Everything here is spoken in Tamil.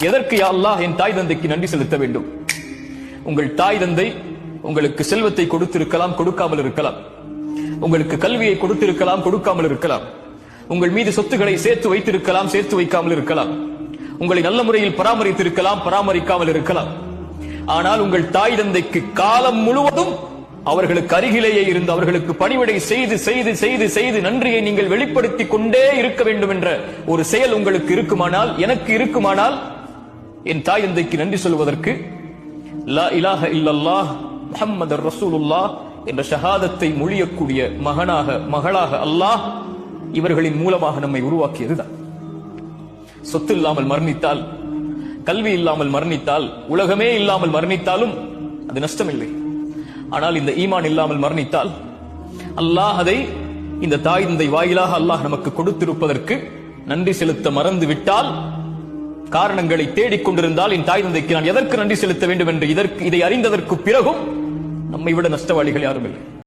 எதற்கு யா அல்லாஹ் என் தாய் தந்தைக்கு நன்றி செலுத்த வேண்டும்? உங்கள் தாய் தந்தை உங்களுக்கு செல்வத்தை கொடுத்திருக்கலாம், கொடுக்காமல் இருக்கலாம். உங்களுக்கு கல்வியை கொடுத்திருக்கலாம், கொடுக்காமல் இருக்கலாம். உங்கள் மீது சொத்துக்களை சேர்த்து வைத்திருக்கலாம், சேர்த்து வைக்காமல் இருக்கலாம். உங்களை நல்ல முறையில் பராமரித்திருக்கலாம், பராமரிக்காமல் இருக்கலாம். ஆனால் உங்கள் தாய் தந்தைக்கு காலம் முழுவதும் அவர்களுக்கு அருகிலேயே இருந்து அவர்களுக்கு பணிவிடை செய்து செய்து செய்து செய்து நன்றியை நீங்கள் வெளிப்படுத்திக் கொண்டே இருக்க வேண்டும் என்ற ஒரு செயல் உங்களுக்கு இருக்குமானால், எனக்கு இருக்குமானால், என் தாய் தந்தைக்கு நன்றி சொல்வதற்கு லா இலாஹ இல்லல்லாஹ் முஹம்மதுர் ரசூலுல்லாஹ் என்ற ஷஹாதத்தை மொழியக்கூடிய மகளாக அல்லாஹ் இவர்களின் மூலமாக நம்மை உருவாக்கியதுதான். சொத்து இல்லாமல் மரணித்தால், கல்வி இல்லாமல் மரணித்தால், உலகமே இல்லாமல் மரணித்தாலும் அது நஷ்டமில்லை. ஆனால் இந்த ஈமான் இல்லாமல் மரணித்தால், அல்லாஹ் அதை இந்த தாய் தந்தை வாயிலாக அல்லாஹ் நமக்கு கொடுத்திருப்பதற்கு நன்றி செலுத்த மறந்து விட்டால், காரணங்களை தேடிக் கொண்டிருந்தால், என் தாய் தந்தைக்கு நான் எதற்கு நன்றி செலுத்த வேண்டும் என்று இதை அறிந்ததற்கு பிறகும் நம்மை விட நஷ்டவாளிகள் யாரும் இல்லை.